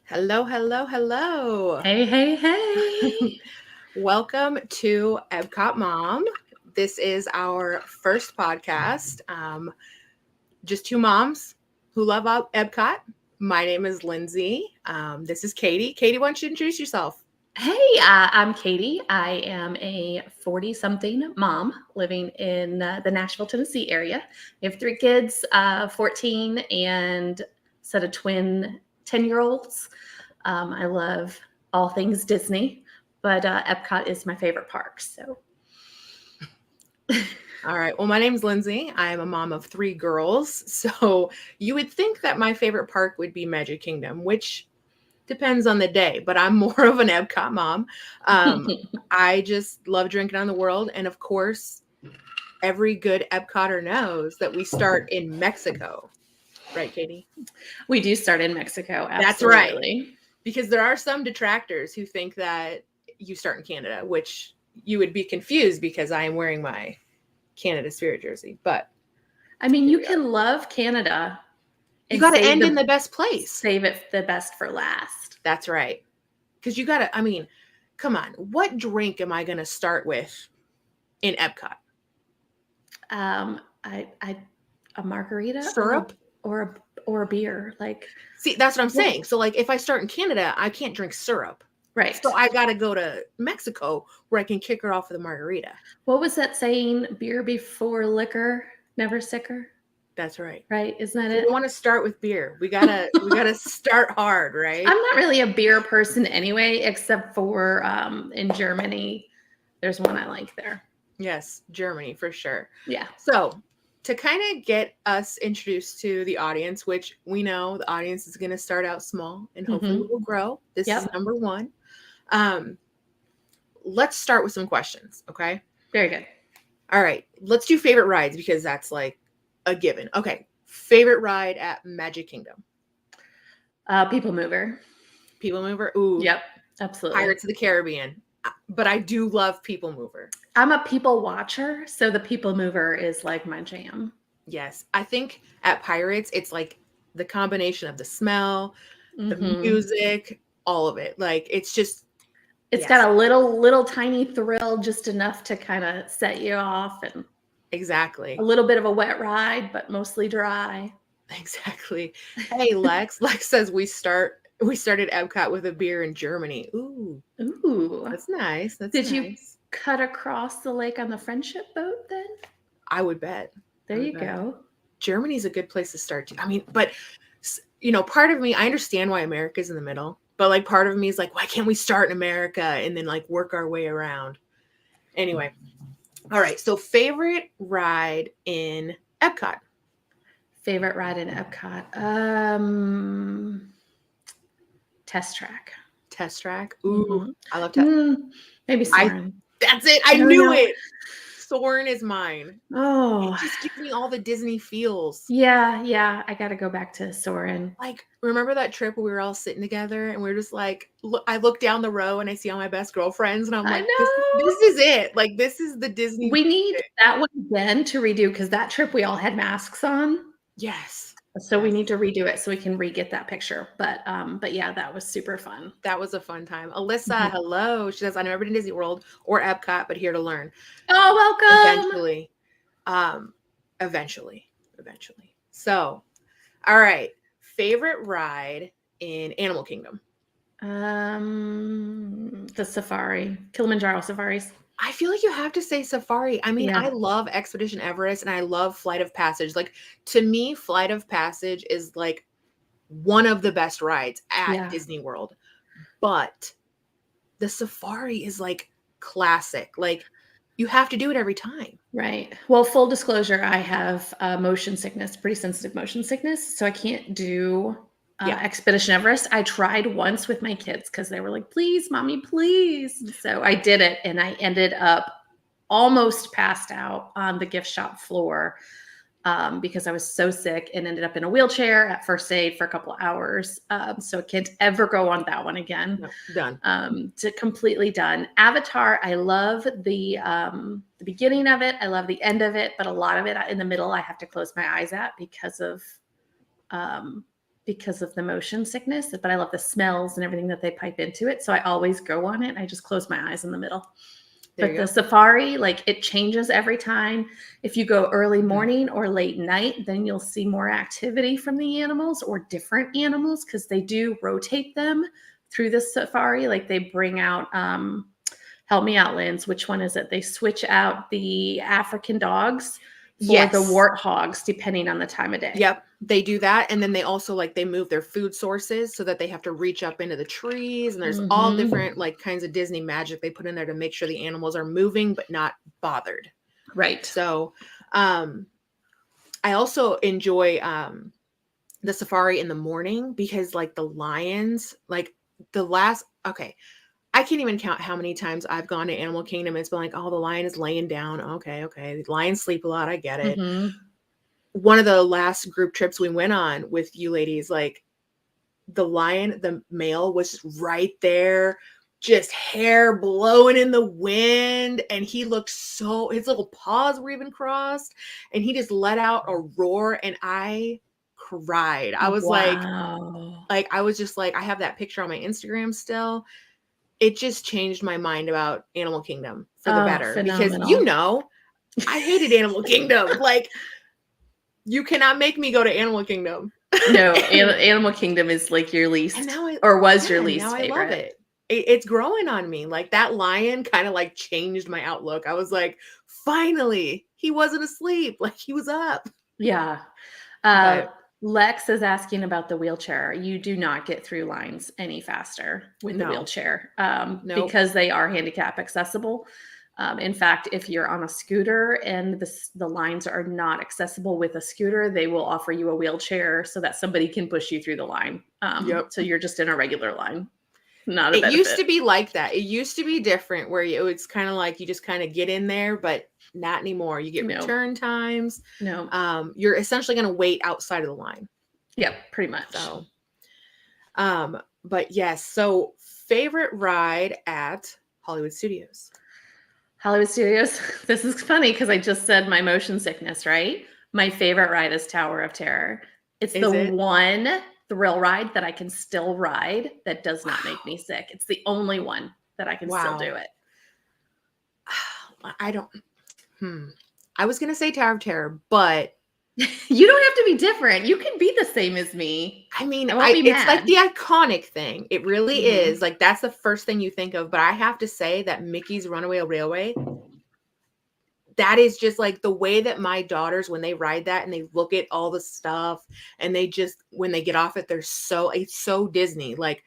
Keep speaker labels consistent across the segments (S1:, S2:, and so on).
S1: Hello, hello, hello.
S2: Hey, hey, hey.
S1: Welcome to Epcot Mom. This is our first podcast. Just two moms who love Epcot. My name is Lindsay. This is Katie. Katie, why don't you introduce yourself?
S2: Hey, I'm Katie. I am a 40-something mom living in the Nashville, Tennessee area. We have 3 kids, 14 and a set of twin 10-year-olds. I love all things Disney, but Epcot is my favorite park. So,
S1: all right. Well, my name's Lindsay. I am a mom of 3 girls. So you would think that my favorite park would be Magic Kingdom, which depends on the day, but I'm more of an Epcot mom. I just love drinking on the world. And of course, every good Epcotter knows that we start in Mexico. Right, Katie?
S2: We do start in Mexico. Absolutely.
S1: That's right. Because there are some detractors who think that you start in Canada, which you would be confused because I am wearing my Canada Spirit jersey. But
S2: I mean, you can love Canada.
S1: You got to end in the best place.
S2: Save it the best for last.
S1: That's right. Because you got to, I mean, come on. What drink am I going to start with in Epcot?
S2: A margarita,
S1: syrup,
S2: or a beer. Like,
S1: see, that's what I'm saying. So, like, if I start in Canada, I can't drink syrup.
S2: Right.
S1: So I got to go to Mexico where I can kick her off with a margarita.
S2: What was that saying? Beer before liquor, never sicker.
S1: That's right.
S2: Right? Isn't that it?
S1: We want to start with beer. We gotta start hard, right?
S2: I'm not really a beer person anyway, except for in Germany. There's one I like there.
S1: Yes, Germany for sure.
S2: Yeah.
S1: So to kind of get us introduced to the audience, which we know the audience is going to start out small and hopefully will grow. This is number 1. Let's start with some questions, okay?
S2: Very good.
S1: All right. Let's do favorite rides because that's like a given. Okay. Favorite ride at Magic Kingdom?
S2: People Mover.
S1: People Mover? Ooh.
S2: Yep. Absolutely.
S1: Pirates of the Caribbean. But I do love People Mover.
S2: I'm a people watcher, so the People Mover is like my jam.
S1: Yes. I think at Pirates, it's like the combination of the smell, the music, all of it. Like, it's just...
S2: It's got a little tiny thrill, just enough to kind of set you off. And
S1: exactly.
S2: A little bit of a wet ride, but mostly dry.
S1: Exactly. Hey, Lex. Lex says we started Epcot with a beer in Germany. Ooh. That's nice.
S2: Did you cut across the lake on the friendship boat then?
S1: I would bet.
S2: There you go.
S1: Germany's a good place to start too. I mean, but part of me, I understand why America's in the middle, but like part of me is like, why can't we start in America and then like work our way around? Anyway. All right. So favorite ride in Epcot?
S2: Favorite ride in Epcot? Test Track.
S1: Test Track? Ooh, I love Test Track.
S2: Maybe Soarin'.
S1: That's it. I knew it. Soarin' is mine.
S2: Oh.
S1: It just gives me all the Disney feels.
S2: Yeah. I got to go back to Soarin'.
S1: Like, remember that trip where we were all sitting together and we were just like, I look down the row and I see all my best girlfriends and I'm like, this is it. Like, this is the Disney.
S2: We need that one again to redo because that trip we all had masks on.
S1: Yes.
S2: So we need to redo it so we can re-get that picture. But yeah, that was super fun.
S1: That was a fun time. Alyssa, hello. She says, I've never been to Disney World or Epcot, but here to learn.
S2: Oh, welcome.
S1: Eventually. So, all right. Favorite ride in Animal Kingdom?
S2: The safari. Kilimanjaro safaris.
S1: I feel like you have to say safari. I mean, I love Expedition Everest and I love Flight of Passage. Like, to me, Flight of Passage is like one of the best rides at Disney World. But the safari is like classic. Like, you have to do it every time.
S2: Right. Well, full disclosure, I have motion sickness, pretty sensitive motion sickness. So I can't do
S1: Yeah.
S2: Expedition Everest. I tried once with my kids because they were like, please, mommy, please. And so I did it, and I ended up almost passed out on the gift shop floor because I was so sick and ended up in a wheelchair at first aid for a couple of hours. So I can't ever go on that one again.
S1: No, done.
S2: To completely done. Avatar, I love the beginning of it. I love the end of it, but a lot of it in the middle, I have to close my eyes at because of the motion sickness. But I love the smells and everything that they pipe into it, so I always go on it. I just close my eyes in the middle. But the safari, like, it changes every time. If you go early morning or late night, then you'll see more activity from the animals or different animals because they do rotate them through the safari. Like, they bring out, help me out, Linz, which one is it? They switch out the African dogs for the warthogs depending on the time of day.
S1: Yep, they do that. And then they also, like, they move their food sources so that they have to reach up into the trees. And there's all different, like, kinds of Disney magic they put in there to make sure the animals are moving but not bothered.
S2: Right.
S1: So I also enjoy the safari in the morning because, like, the lions, like, I can't even count how many times I've gone to Animal Kingdom. It's been like, oh, the lion is laying down. Okay. The lions sleep a lot. I get it. One of the last group trips we went on with you ladies, like, the lion, the male was right there, just hair blowing in the wind. And he looked his little paws were even crossed. And he just let out a roar. And I cried. I was like, I was just like, I have that picture on my Instagram still. It just changed my mind about Animal Kingdom for the better. Phenomenal. Because, I hated Animal Kingdom. Like, you cannot make me go to Animal Kingdom.
S2: No, Animal Kingdom is like your least, or was your least favorite.
S1: I love it. It's growing on me. Like, that lion kind of, like, changed my outlook. I was like, finally, he wasn't asleep. Like, he was up.
S2: Yeah. Lex is asking about the wheelchair. You do not get through lines any faster with the wheelchair because they are handicap accessible. In fact, if you're on a scooter and the lines are not accessible with a scooter, they will offer you a wheelchair so that somebody can push you through the line. So you're just in a regular line. Not a benefit.
S1: It used to be like that. It used to be different where it's kind of like you just kind of get in there, but not anymore. You get return times. You're essentially going to wait outside of the line.
S2: Yep, pretty much.
S1: So, but yes. So, favorite ride at Hollywood Studios.
S2: Hollywood Studios. This is funny because I just said my motion sickness, right? My favorite ride is Tower of Terror. It's one thrill ride that I can still ride that does not make me sick. It's the only one that I can still do it.
S1: I don't. I was going to say Tower of Terror, but
S2: you don't have to be different. You can be the same as me.
S1: I mean, it's like the iconic thing. It really is. Like, that's the first thing you think of. But I have to say that Mickey's Runaway Railway, that is just like the way that my daughters, when they ride that and they look at all the stuff and they just, when they get off it, it's so Disney. Like,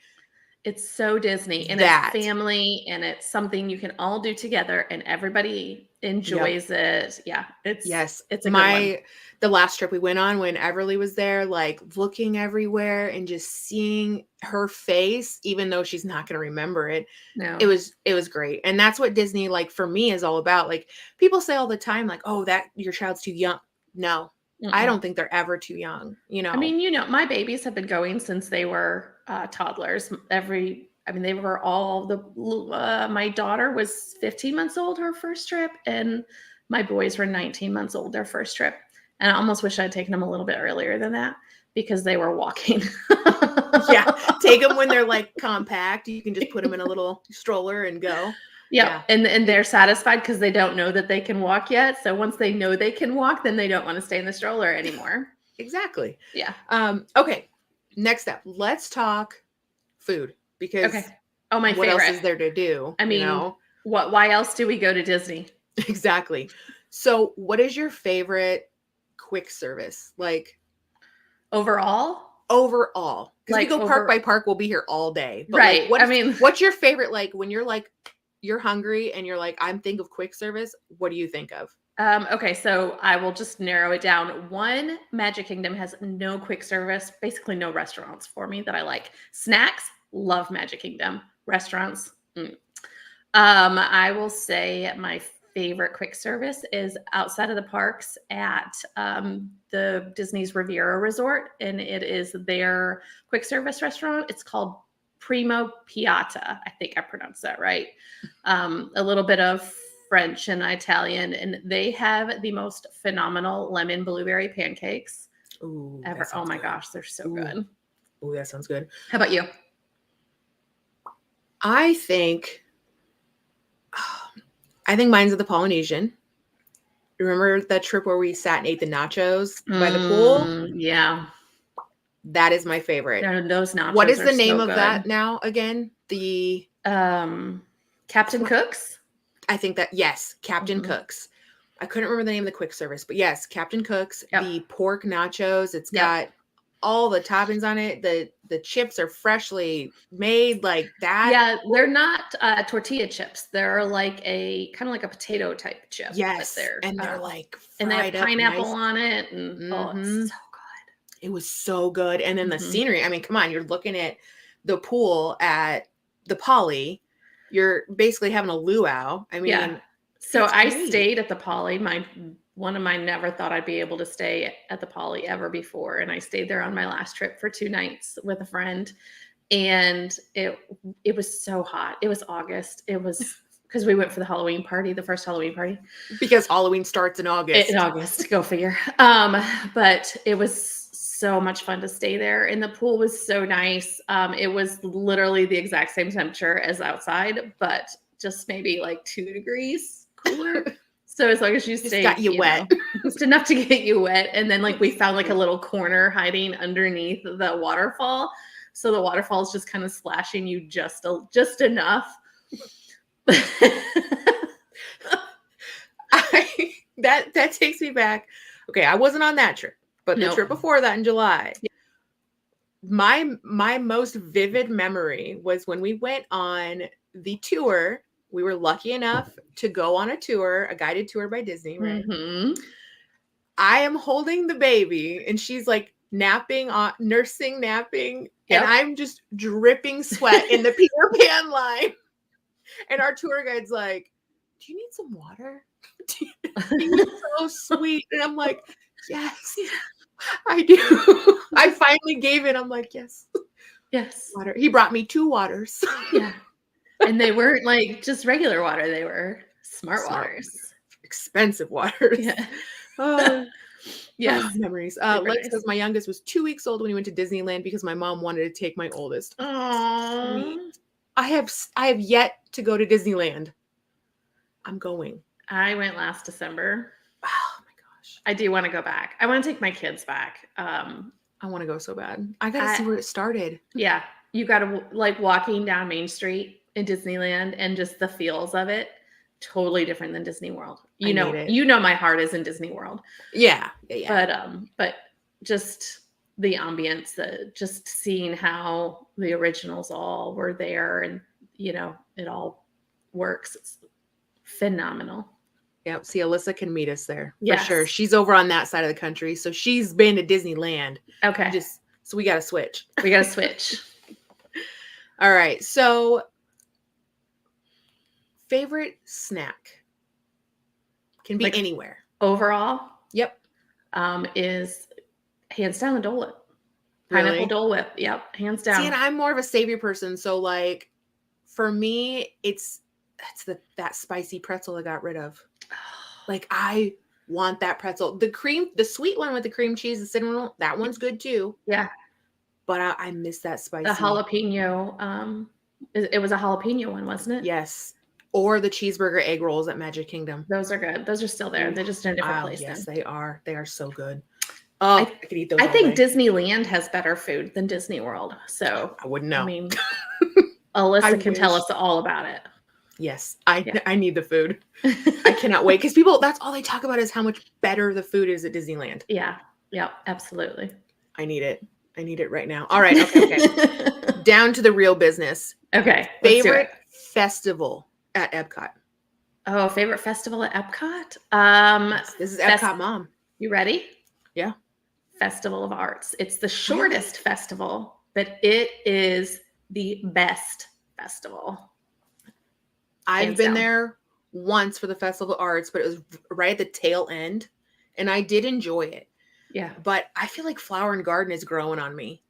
S2: it's so Disney, and it's family, and it's something you can all do together, and everybody enjoys it. Yeah, it's a good one.
S1: The last trip we went on when Everly was there, like, looking everywhere and just seeing her face, even though she's not going to remember it.
S2: No,
S1: it was great, and that's what Disney, like, for me, is all about. Like, people say all the time, like, oh, that your child's too young. No. I don't think they're ever too young.
S2: I mean, my babies have been going since they were toddlers. They were all my daughter was 15 months old her first trip, and my boys were 19 months old their first trip. And I almost wish I'd taken them a little bit earlier than that because they were walking.
S1: Yeah, take them when they're, like, compact. You can just put them in a little stroller and go.
S2: Yeah. And they're satisfied because they don't know that they can walk yet. So once they know they can walk, then they don't want to stay in the stroller anymore.
S1: Exactly.
S2: Yeah.
S1: Okay. Next up, let's talk food because
S2: my favorite.
S1: What else is there to do?
S2: I mean, why else do we go to Disney?
S1: Exactly. So what is your favorite quick service? Like,
S2: overall?
S1: Because we go park by park, we'll be here all day. But
S2: right.
S1: Like, what's your favorite, like, when you're like, you're hungry and you're like, I'm thinking of quick service, what do you think of?
S2: Okay, so I will just narrow it down. One, Magic Kingdom has no quick service, basically no restaurants for me that I like. Snacks, love Magic Kingdom. Restaurants, I will say my favorite quick service is outside of the parks at the Disney's Riviera Resort, and it is their quick service restaurant. It's called Primo Piatta. I think I pronounced that right. A little bit of French and Italian, and they have the most phenomenal lemon blueberry pancakes ever. Oh my gosh, they're so good.
S1: Oh, that sounds good.
S2: How about you?
S1: I think mine's at the Polynesian. Remember that trip where we sat and ate the nachos by the pool?
S2: Yeah.
S1: That is my favorite.
S2: Those nachos.
S1: What is the name
S2: so
S1: of
S2: good.
S1: that now again? The
S2: Captain Cook's?
S1: I think that, yes, Captain Cook's. I couldn't remember the name of the quick service, but yes, Captain Cook's. Yep. The pork nachos. It's got all the toppings on it. The chips are freshly made like that.
S2: Yeah, they're not tortilla chips. They're like a kind of like a potato type chip.
S1: Yes, and they're like fried
S2: and they have pineapple
S1: nice.
S2: On it, and oh, it's so good.
S1: It was so good, and then the scenery. I mean, come on, you're looking at the pool at the Poly. You're basically having a luau. I mean,
S2: so I stayed at the Poly. One of mine never thought I'd be able to stay at the Poly ever before. And I stayed there on my last trip for 2 nights with a friend. And it was so hot. It was August. It was because we went for the Halloween party, the first Halloween party.
S1: Because Halloween starts in August.
S2: In August, go figure. But it was so much fun to stay there. And the pool was so nice. It was literally the exact same temperature as outside, but just maybe like 2 degrees cooler. So as long as you stay,
S1: got you wet,
S2: just enough to get you wet. And then like we found like a little corner hiding underneath the waterfall. So the waterfall is just kind of splashing you just enough.
S1: That takes me back. Okay, I wasn't on that trip, but the trip before that in July. Yeah. My most vivid memory was when we went on the tour. We were lucky enough to go on a tour, a guided tour by Disney, right? I am holding the baby and she's like napping, napping. Yep. And I'm just dripping sweat in the Peter Pan line. And our tour guide's like, do you need some water? He was so sweet. And I'm like, yes, I do. I finally gave it. I'm like, yes. Water. He brought me 2 waters.
S2: Yeah. And they weren't like just regular water. They were smart waters.
S1: Expensive waters.
S2: Yeah.
S1: Yes. Memories. Lex says my youngest was 2 weeks old when he went to Disneyland because my mom wanted to take my oldest.
S2: Aww.
S1: I have yet to go to Disneyland. I'm going.
S2: I went last December.
S1: Oh my gosh.
S2: I do want to go back. I want to take my kids back.
S1: I want to go so bad. I got to see where it started. Yeah.
S2: You got to like walking down Main Street in Disneyland and just the feels of it. Totally different than Disney World. You know, my heart is in Disney World.
S1: Yeah.
S2: But just the ambience, just seeing how the originals all were there and, it all works. It's phenomenal.
S1: Yeah. See, Alyssa can meet us there for sure. She's over on that side of the country. So she's been to Disneyland.
S2: Okay.
S1: So we got to switch. All right. So favorite snack can be like anywhere.
S2: Overall?
S1: Yep.
S2: Is hands down the Dole Whip. Pineapple Dole Whip. Yep. Hands down.
S1: See, and I'm more of a savory person. So like for me, that's that spicy pretzel I got rid of. Like I want that pretzel. The sweet one with the cream cheese, the cinnamon, that one's good too.
S2: Yeah.
S1: But I miss that spicy.
S2: The jalapeno. It was a jalapeno one, wasn't it?
S1: Yes. Or the cheeseburger egg rolls at Magic Kingdom.
S2: Those are good. Those are still there. They're just in a different place.
S1: Yes, they are. They are so good. Oh, I could eat those.
S2: I think Disneyland has better food than Disney World. So
S1: I wouldn't know.
S2: I mean, Alyssa can tell us all about it.
S1: Yes, I need the food. I cannot wait because that's all they talk about is how much better the food is at Disneyland.
S2: Yeah. Yep. Absolutely.
S1: I need it. I need it right now. All right. Okay. Down to the real business.
S2: Okay.
S1: Favorite festival at Epcot.
S2: Oh, favorite festival at Epcot?
S1: This is Epcot Mom.
S2: You ready?
S1: Yeah.
S2: Festival of Arts. It's the
S1: Really?
S2: shortest festival, but it is the best festival.
S1: I've
S2: Hands
S1: been
S2: down.
S1: there once for the Festival of Arts, but it was right at the tail end, and I did enjoy it.
S2: Yeah.
S1: But I feel like Flower and Garden is growing on me.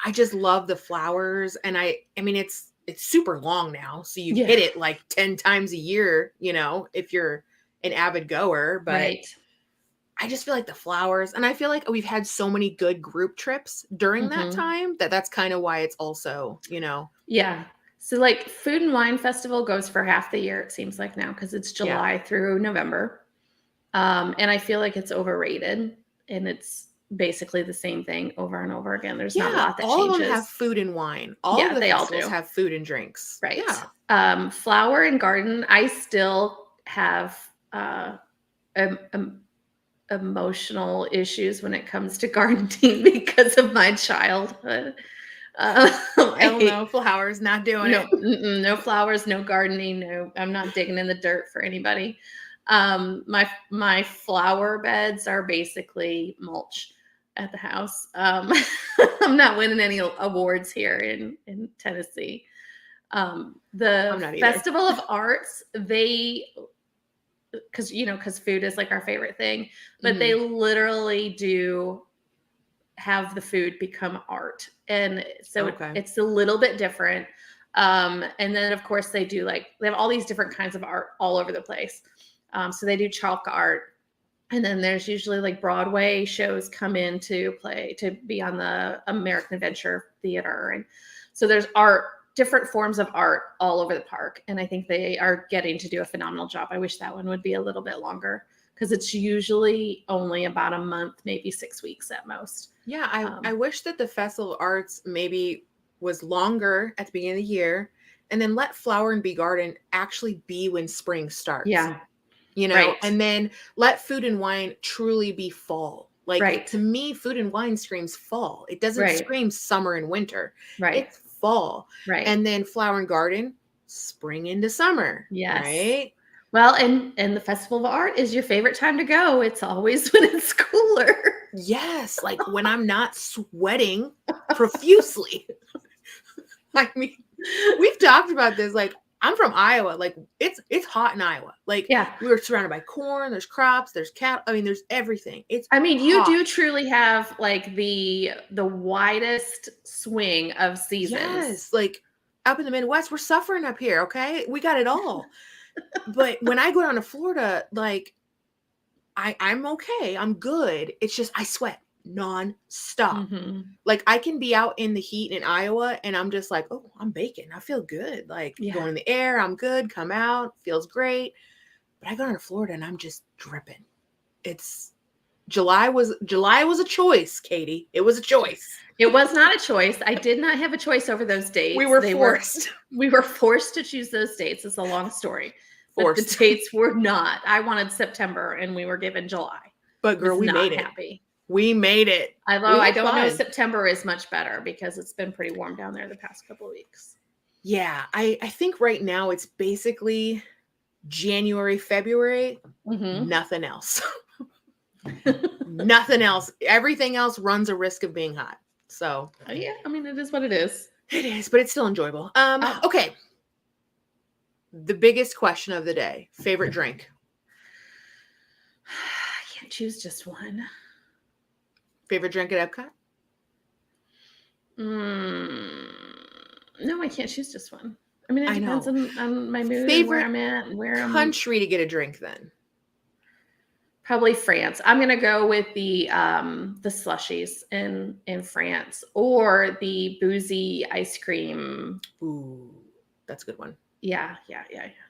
S1: I just love the flowers, and I mean it's super long now, so you hit it like 10 times a year, you know, if you're an avid goer, but
S2: Right.
S1: I just feel like the flowers, and I feel like we've had so many good group trips during that time that's kind of why it's also, you know.
S2: Yeah. So like Food and Wine Festival goes for half the year, it seems like now, because it's July through November. And I feel like it's overrated, and it's basically the same thing over and over again. There's not a lot that
S1: all
S2: changes.
S1: of them have food and wine. All of the
S2: they
S1: festivals
S2: all do.
S1: have food and drinks.
S2: Right.
S1: Yeah.
S2: Flower and Garden, I still have emotional issues when it comes to gardening because of my childhood.
S1: Hell no, flowers, not doing it.
S2: No flowers, no gardening. No, I'm not digging in the dirt for anybody. My flower beds are basically mulch at the house. I'm not winning any awards here in Tennessee. The Festival of Arts, because food is like our favorite thing, but they literally do have the food become art, and so it's a little bit different. And then of course they have all these different kinds of art all over the place. So they do chalk art, and then there's usually like Broadway shows come in to be on the American Adventure Theater, and so there's different forms of art all over the park, and I think they are getting to do a phenomenal job. I wish that one would be a little bit longer, because it's usually only about a month, maybe 6 weeks at most.
S1: Yeah, I wish that the Festival of Arts maybe was longer at the beginning of the year, and then let Flower and Garden actually be when spring starts.
S2: Yeah.
S1: You know, and then let Food and Wine truly be fall. Like to me, Food and Wine screams fall. It doesn't scream summer and winter. It's fall.
S2: Right.
S1: And then Flower and Garden, spring into summer.
S2: Yes.
S1: Right.
S2: Well, and the Festival of Art is your favorite time to go. It's always when it's cooler.
S1: Yes, like when I'm not sweating profusely. I mean, we've talked about this. Like, I'm from Iowa. Like, it's hot in Iowa. Like, we were surrounded by corn. There's crops. There's cattle. I mean, there's everything.
S2: You do truly have like the widest swing of seasons.
S1: Yes, like up in the Midwest, we're suffering up here. Okay, we got it all. But when I go down to Florida, like I'm okay. I'm good. It's just I sweat nonstop. Like I can be out in the heat in Iowa and I'm just like, oh, I'm baking. I feel good. Like going in the air, I'm good. Come out, feels great. But I go down to Florida and I'm just dripping. July was a choice, Katie. It was a choice.
S2: It was not a choice. I did not have a choice over those dates.
S1: We were forced.
S2: We were forced to choose those dates. It's a long story. But the dates were not. I wanted September and we were given July.
S1: But girl, we made it.
S2: Happy.
S1: We made it.
S2: Although I don't know, September is much better because it's been pretty warm down there the past couple of weeks.
S1: Yeah, I think right now it's basically January, February, nothing else. Nothing else. Everything else runs a risk of being hot. So
S2: yeah, I mean, it is what it is.
S1: It is, but it's still enjoyable. Okay. The biggest question of the day: favorite drink.
S2: I can't choose just one.
S1: Favorite drink at Epcot?
S2: No, I can't choose just one. I mean, it depends on my mood, and where I'm at, and where I'm.
S1: Country to get a drink then.
S2: Probably France. I'm gonna go with the slushies in France, or the boozy ice cream.
S1: Ooh, that's a good one.
S2: Yeah.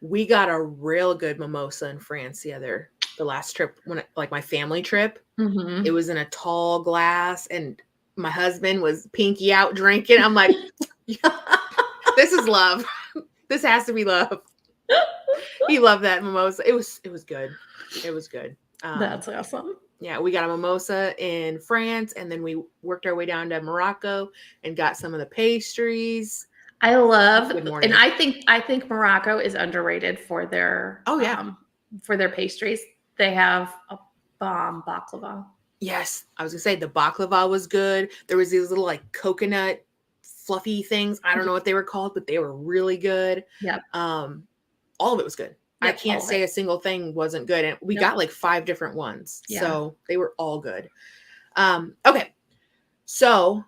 S1: We got a real good mimosa in France the last trip, my family trip. It was in a tall glass, and my husband was pinky out drinking. I'm like, this is love. This has to be love. He loved that mimosa. It was good. It was good.
S2: That's awesome.
S1: Yeah, we got a mimosa in France, and then we worked our way down to Morocco and got some of the pastries.
S2: I love,
S1: Good morning.
S2: and I think Morocco is underrated for their pastries. They have a bomb baklava.
S1: Yes, I was gonna say the baklava was good. There was these little like coconut fluffy things. I don't know what they were called, but they were really good.
S2: Yep.
S1: All of it was good. I
S2: Yep, all
S1: can't
S2: of
S1: say
S2: it.
S1: a single thing wasn't good. And we
S2: Nope.
S1: got like 5 different ones.
S2: Yeah.
S1: So they were all good. Okay. So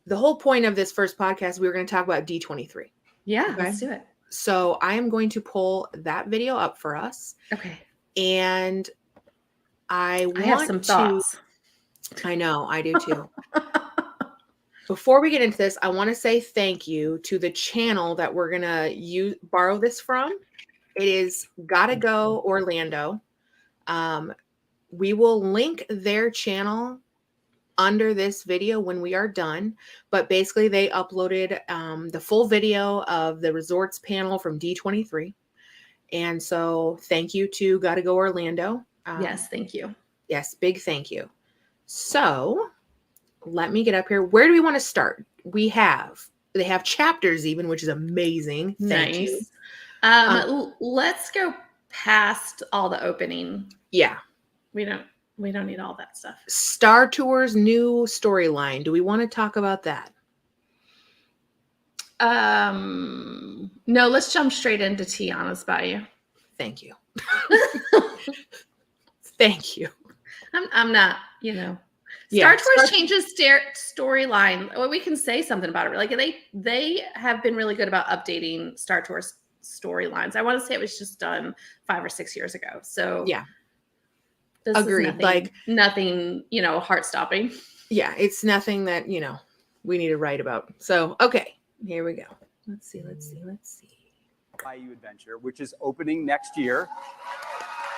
S1: the whole point of this first podcast, we were going to talk about D23.
S2: Yeah,
S1: Okay.
S2: let's do it.
S1: So I am going to pull that video up for us.
S2: Okay.
S1: And I
S2: have some thoughts.
S1: I know, I do too. Before we get into this, I want to say thank you to the channel that we're going to borrow this from. It is Gotta Go Orlando. We will link their channel under this video when we are done, but basically they uploaded the full video of the resorts panel from D23. And so thank you to Gotta Go Orlando.
S2: Yes, thank you.
S1: Yes, big thank you. So let me get up here. Where do we want to start? They have chapters even, which is amazing. Thank you.
S2: Let's go past all the opening.
S1: Yeah.
S2: We don't need all that stuff.
S1: Star Tours new storyline. Do we want to talk about that?
S2: No, let's jump straight into Tiana's Bayou.
S1: Thank you. Thank you.
S2: I'm not, Star Tours changes storyline. Well, we can say something about it. Like they have been really good about updating Star Tours storylines. I want to say it was just done 5 or 6 years ago. So
S1: yeah,
S2: this
S1: agreed.
S2: Is nothing, heart stopping.
S1: Yeah, it's nothing that we need to write about. So okay, here we go. Let's see.
S3: Bayou Adventure, which is opening next year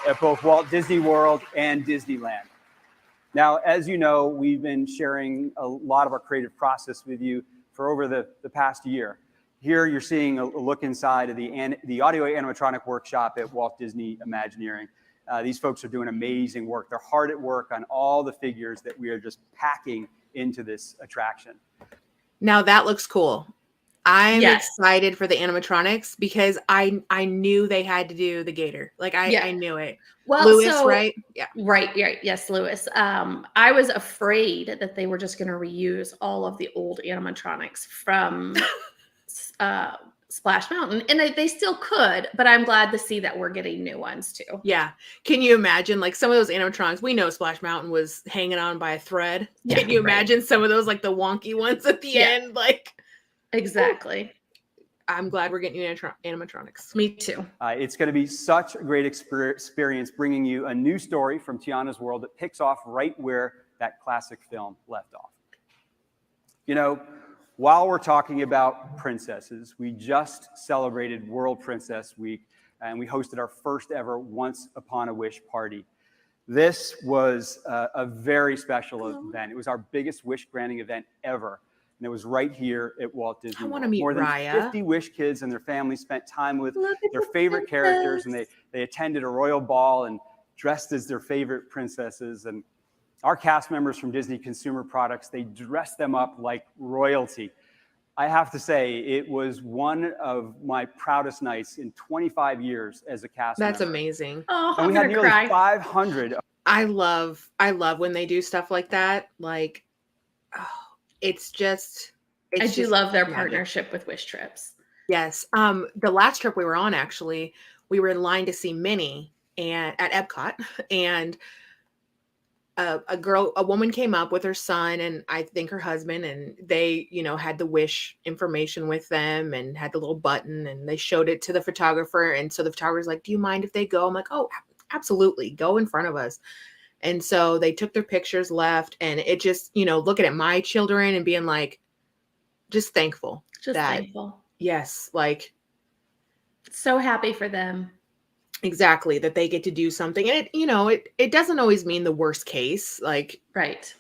S3: at both Walt Disney World and Disneyland. Now, as you know, we've been sharing a lot of our creative process with you for over the past year. Here, you're seeing a look inside of the audio animatronic workshop at Walt Disney Imagineering. These folks are doing amazing work. They're hard at work on all the figures that we are just packing into this attraction.
S1: Now that looks cool. I'm excited for the animatronics because I knew they had to do the gator. Like I knew it.
S2: Well,
S1: Lewis, right? Yeah.
S2: Right. Yes, Lewis. I was afraid that they were just going to reuse all of the old animatronics from Splash Mountain, and they still could, but I'm glad to see that we're getting new ones too.
S1: Yeah. Can you imagine like some of those animatronics? We know Splash Mountain was hanging on by a thread.
S2: Yeah,
S1: Can you imagine some of those like the wonky ones at the end? Like
S2: exactly.
S1: I'm glad we're getting new animatronics.
S2: Me too.
S3: It's going to be such a great experience bringing you a new story from Tiana's World that picks off right where that classic film left off. While we're talking about princesses, we just celebrated World Princess Week, and we hosted our first ever Once Upon a Wish party. This was a very special event. It was our biggest wish granting event ever. And it was right here at Walt Disney World.
S1: I want to meet
S3: More than
S1: Raya.
S3: 50 wish kids and their families spent time with their favorite characters, and they attended a royal ball and dressed as their favorite princesses. And our cast members from Disney Consumer Products, they dressed them up like royalty. I have to say, it was one of my proudest nights in 25 years as a cast member.
S1: That's amazing.
S2: Oh,
S3: and we had nearly 500.
S1: I love when they do stuff like that. Like, it's just.
S2: I do love their partnership with Wish Trips.
S1: Yes. The last trip we were on, actually, we were in line to see Minnie at Epcot, and a woman came up with her son and I think her husband, and they, had the wish information with them and had the little button, and they showed it to the photographer. And so the photographer's like, do you mind if they go? I'm like, oh, absolutely. Go in front of us. And so they took their pictures, left, and it just, looking at my children and being like, just thankful.
S2: Thankful.
S1: Yes. Like,
S2: so happy for them.
S1: Exactly, that they get to do something. And it doesn't always mean the worst case, like,
S2: right.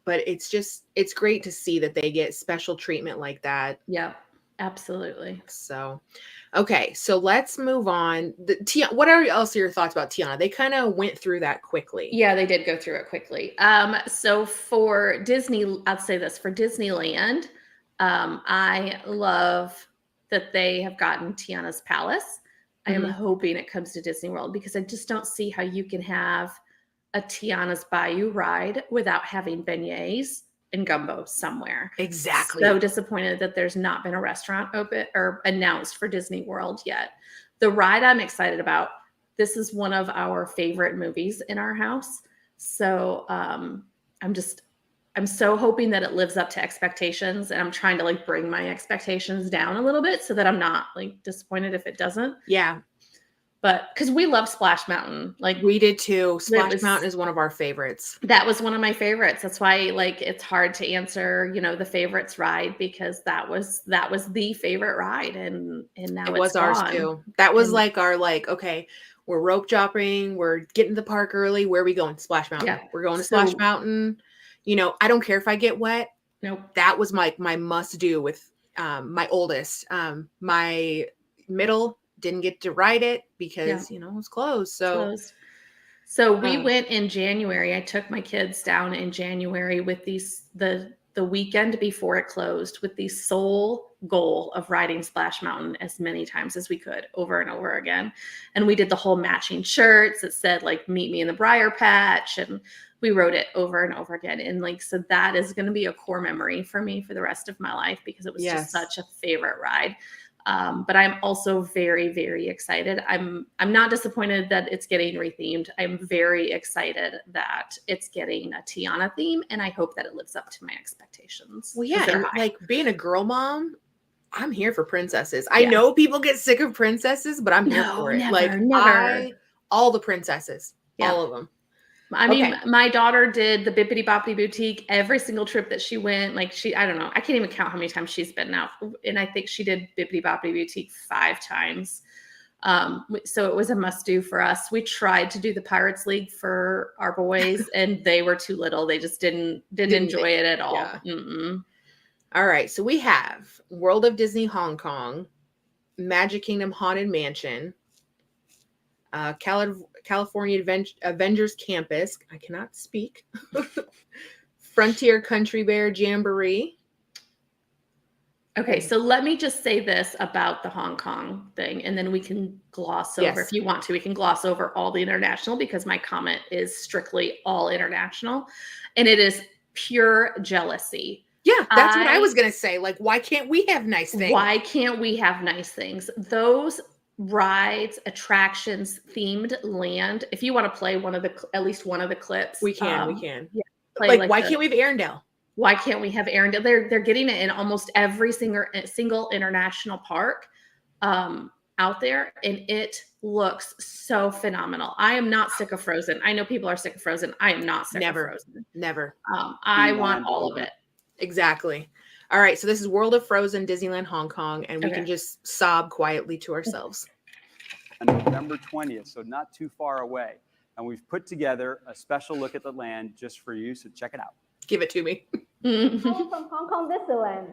S1: But it's great to see that they get special treatment like that.
S2: Yeah, absolutely.
S1: So, okay, so let's move on. What else are your thoughts about Tiana? They kind of went through that quickly.
S2: Yeah, they did go through it quickly. So for Disney, I'll say this, for Disneyland, I love that they have gotten Tiana's Palace. I am
S1: Mhm.
S2: hoping it comes to Disney World because I just don't see how you can have a Tiana's Bayou ride without having beignets and gumbo somewhere.
S1: Exactly.
S2: So disappointed that there's not been a restaurant open or announced for Disney World yet. The ride I'm excited about. This is one of our favorite movies in our house. So I'm so hoping that it lives up to expectations, and I'm trying to like bring my expectations down a little bit so that I'm not like disappointed if it doesn't.
S1: Yeah,
S2: But because we love Splash Mountain, like
S1: we did too. Splash
S2: was-
S1: Mountain is one of our favorites.
S2: that was one of my favorites. That's why like it's hard to answer, the favorites ride because that was the favorite ride, and now
S1: It
S2: it's
S1: was ours
S2: gone.
S1: too. That was
S2: And-
S1: like our okay, we're rope dropping, we're getting to the park early. Where are we going? Splash Mountain.
S2: Yeah.
S1: We're going to
S2: So-
S1: Splash Mountain. I don't care if I get wet.
S2: Nope.
S1: That was my must do with my oldest. My middle didn't get to ride it because it was closed. So
S2: Closed. So we went in January. I took my kids down in January with the weekend before it closed with the sole goal of riding Splash Mountain as many times as we could over and over again. And we did the whole matching shirts that said like meet me in the Briar Patch, and we rode it over and over again. And like, so that is going to be a core memory for me for the rest of my life because it was just such a favorite ride. But I'm also very, very excited. I'm not disappointed that it's getting rethemed. I'm very excited that it's getting a Tiana theme, and I hope that it lives up to my expectations.
S1: well, yeah,
S2: 'cause they're
S1: and
S2: high.
S1: like being a girl mom, I'm here for princesses. I know people get sick of princesses, but I'm here for it.
S2: Never.
S1: All the princesses,
S2: Yeah.
S1: all of them.
S2: I mean,
S1: Okay.
S2: my daughter did the Bippity Boppity Boutique every single trip that she went. Like I don't know, I can't even count how many times she's been now. And I think she did Bippity Boppity Boutique 5 times. So it was a must do for us. We tried to do the Pirates League for our boys and they were too little. They just didn't enjoy it at all.
S1: Yeah.
S2: Mm-mm.
S1: All right. So we have World of Disney Hong Kong, Magic Kingdom Haunted Mansion, California Avengers Campus. I cannot speak. Frontier Country Bear Jamboree.
S2: Okay, so let me just say this about the Hong Kong thing, and then we can gloss over, if you want to, we can gloss over all the international because my comment is strictly all international, and it is pure jealousy.
S1: Yeah, that's what I was going to say. Like, why can't we have nice things?
S2: Why can't we have nice things? Those rides, attractions, themed land, if you want to play at least one of the clips.
S1: We can.
S2: Yeah,
S1: like why can't we have Arendelle?
S2: Why can't we have Arendelle? They're getting it in almost every single international park out there, and it looks so phenomenal. I am not sick of Frozen. I know people are sick of Frozen. I am not sick of Frozen.
S1: Never.
S2: I want all of it.
S1: Exactly. All right, so this is World of Frozen, Disneyland Hong Kong, and we can just sob quietly to ourselves.
S3: On November 20th, so not too far away. And we've put together a special look at the land just for you, so check it out.
S1: Give it to me.
S4: Hello from Hong Kong Disneyland.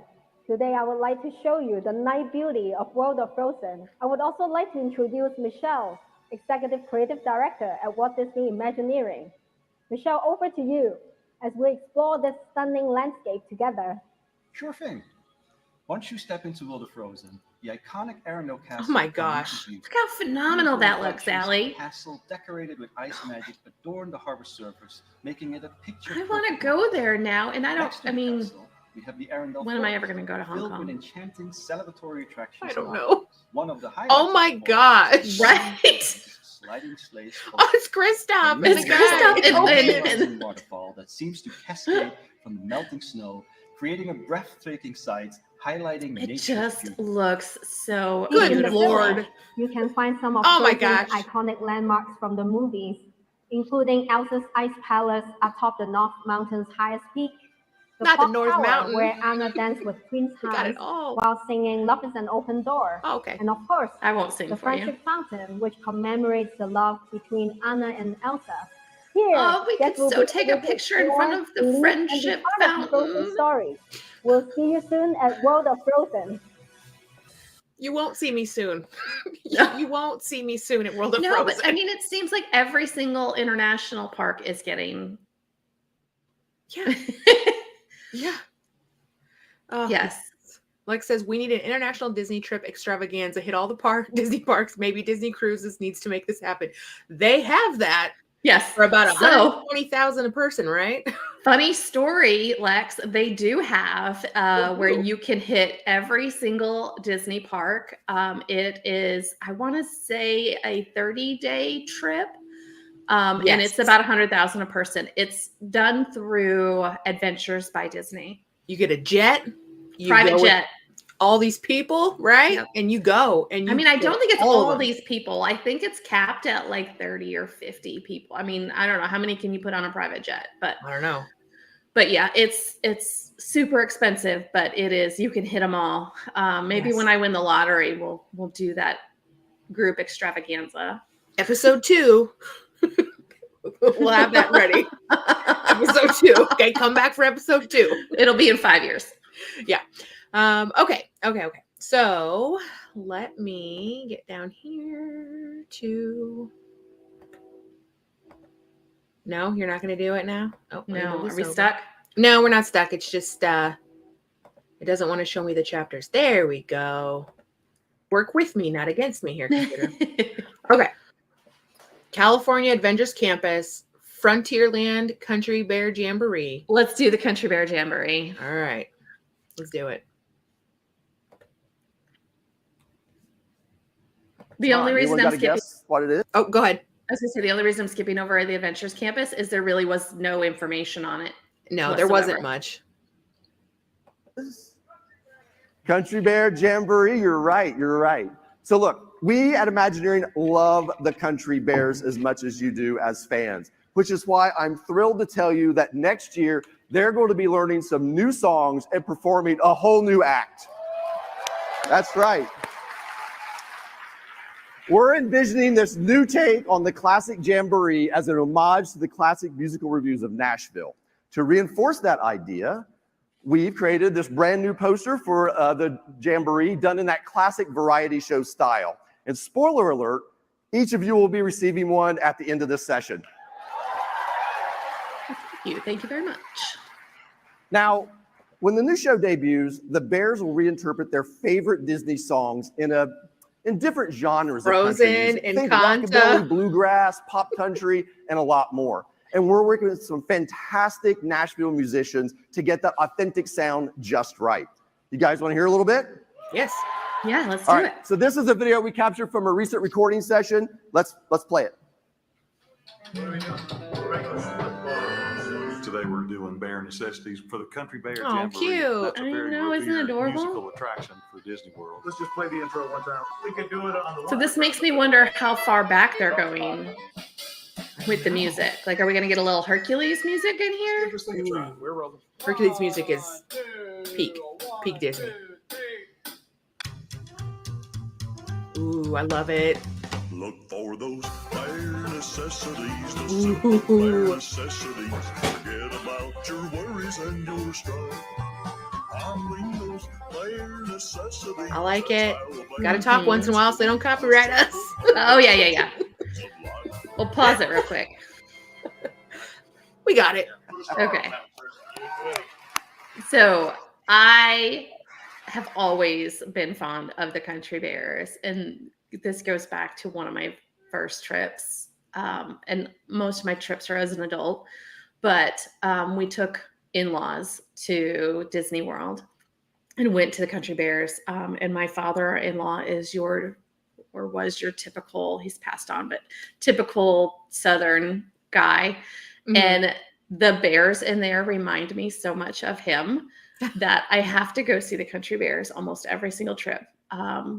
S4: Today I would like to show you the night beauty of World of Frozen. I would also like to introduce Michelle, Executive Creative Director at Walt Disney Imagineering. Michelle, over to you as we explore this stunning landscape together.
S5: Sure thing. Once you step into World of Frozen, the iconic Arendelle Castle.
S1: Oh my gosh.
S2: Look how phenomenal that looks, Allie.
S5: Castle decorated with ice magic adorned the harbor surface, making it a picture.
S2: I want to go there now, and I don't.
S5: We have the Arendelle.
S2: When am I ever going to go to Hong
S5: Filled
S2: Kong?
S5: with enchanting celebratory attractions.
S1: I don't know.
S5: One of the highlights.
S1: Oh my gosh.
S2: Right.
S5: Sliding slates.
S1: Oh, it's Kristoff. And
S2: It's
S1: the guy.
S2: Kristoff
S5: and waterfall that seems to cascade from the melting snow, creating a breathtaking sight, highlighting
S2: It
S5: nature's
S2: just
S5: beauty.
S2: looks so
S1: Good
S2: beautiful.
S1: Lord.
S4: You can find some of
S1: Oh my
S4: Frozen's
S1: gosh.
S4: iconic landmarks from the movies, including Elsa's Ice Palace atop the North Mountain's highest peak,
S1: Not the
S4: Clock
S1: North
S4: Tower,
S1: Mountain.
S4: where Anna danced with Prince
S1: We got
S4: Hans
S1: it all.
S4: while singing Love is an Open Door.
S1: Oh, okay.
S4: And of course,
S2: I won't sing
S4: the
S2: for you.
S4: Friendship Fountain, which commemorates the love between Anna and Elsa. Here,
S2: Oh, we
S4: guests
S2: could
S4: will
S2: so
S4: be
S2: take a
S4: able to
S2: picture in
S4: explore,
S2: front of the
S4: believe, and be
S2: Friendship
S4: part of the Frozen
S2: Fountain.
S4: story. We'll see you soon at World of Frozen.
S1: You won't see me soon. You won't see me soon at World of
S2: No,
S1: Frozen.
S2: but I mean, it seems like every single international park is getting.
S1: Yeah. Yeah. Oh,
S2: Yes.
S1: Lex says we need an international Disney trip extravaganza. Hit all the Disney parks. Maybe Disney Cruises needs to make this happen. They have that
S2: Yes.
S1: for about
S2: So
S1: 120,000 a person, right?
S2: funny story, Lex. They do have where you can hit every single Disney park. It is, I want to say, a 30-day trip. And it's about 100,000 a person. It's done through Adventures by Disney.
S1: You get a jet,
S2: Private jet.
S1: All these people, right?
S2: Yep.
S1: And you go and you.
S2: I mean, I don't think it's all these people. I think it's capped at like 30 or 50 people. I mean, I don't know how many can you put on a private jet, but
S1: I don't know.
S2: But yeah, it's super expensive, but it is. You can hit them all. Maybe when I win the lottery, we'll do that group extravaganza.
S1: Episode 2. We'll have that ready. Episode 2. Okay, come back for episode 2.
S2: It'll be in 5 years.
S1: Yeah. Okay. So let me get down here to. No, you're not going to do it now? Oh,
S2: no. Are we stuck?
S1: No, we're not stuck. It's just it doesn't want to show me the chapters. There we go. Work with me, not against me here, computer. Okay. California Adventures Campus, Frontierland Country Bear Jamboree.
S2: Let's do the Country Bear Jamboree.
S1: All right. Let's do it.
S2: The only reason I'm skipping
S6: what it is.
S1: Oh, go ahead.
S2: I was going to say, the only reason I'm skipping over the Adventures Campus is there really was no information on it.
S1: No, there wasn't much.
S6: Country Bear Jamboree. You're right. So look, we at Imagineering love the Country Bears as much as you do as fans, which is why I'm thrilled to tell you that next year they're going to be learning some new songs and performing a whole new act. That's right. We're envisioning this new take on the classic Jamboree as an homage to the classic musical reviews of Nashville. To reinforce that idea, we've created this brand new poster for the Jamboree done in that classic variety show style. And spoiler alert, each of you will be receiving one at the end of this session.
S2: Thank you very much.
S6: Now, when the new show debuts, the Bears will reinterpret their favorite Disney songs in different genres.
S1: Frozen,
S6: Encanto, rockabilly, bluegrass, pop country, and a lot more. And we're working with some fantastic Nashville musicians to get that authentic sound just right. You guys want to hear a little bit?
S1: Yes.
S2: Yeah, let's do it.
S6: So this is a video we captured from a recent recording session. Let's play it.
S7: Today we're doing Bear Necessities for the Country Bear
S1: Oh,
S7: Jamboree.
S1: cute.
S7: That's a very
S2: I know, isn't it
S7: revered
S2: adorable?
S7: musical attraction for Disney World.
S8: Let's just play the intro one time. We could do it on the
S2: So this makes me wonder how far back they're going with the music. Like, are we going to get a little Hercules music in here?
S8: Just take a try. We're rolling.
S1: Hercules music is peak Disney. Ooh, I love it.
S7: Look for those bare necessities. The
S1: Ooh.
S7: simple bare necessities. Forget about your worries and your strife. Bring those bare necessities.
S1: I like it. Got to talk once in a while so they don't copyright us.
S2: Oh, yeah. We'll pause it real quick.
S1: We got it.
S2: Okay. So I have always been fond of the Country Bears, and this goes back to one of my first trips. And most of my trips are as an adult, but we took in-laws to Disney World and went to the Country Bears. And my father-in-law was your typical, he's passed on, but typical Southern guy.
S1: Mm-hmm.
S2: And the bears in there remind me so much of him that I have to go see the Country Bears almost every single trip,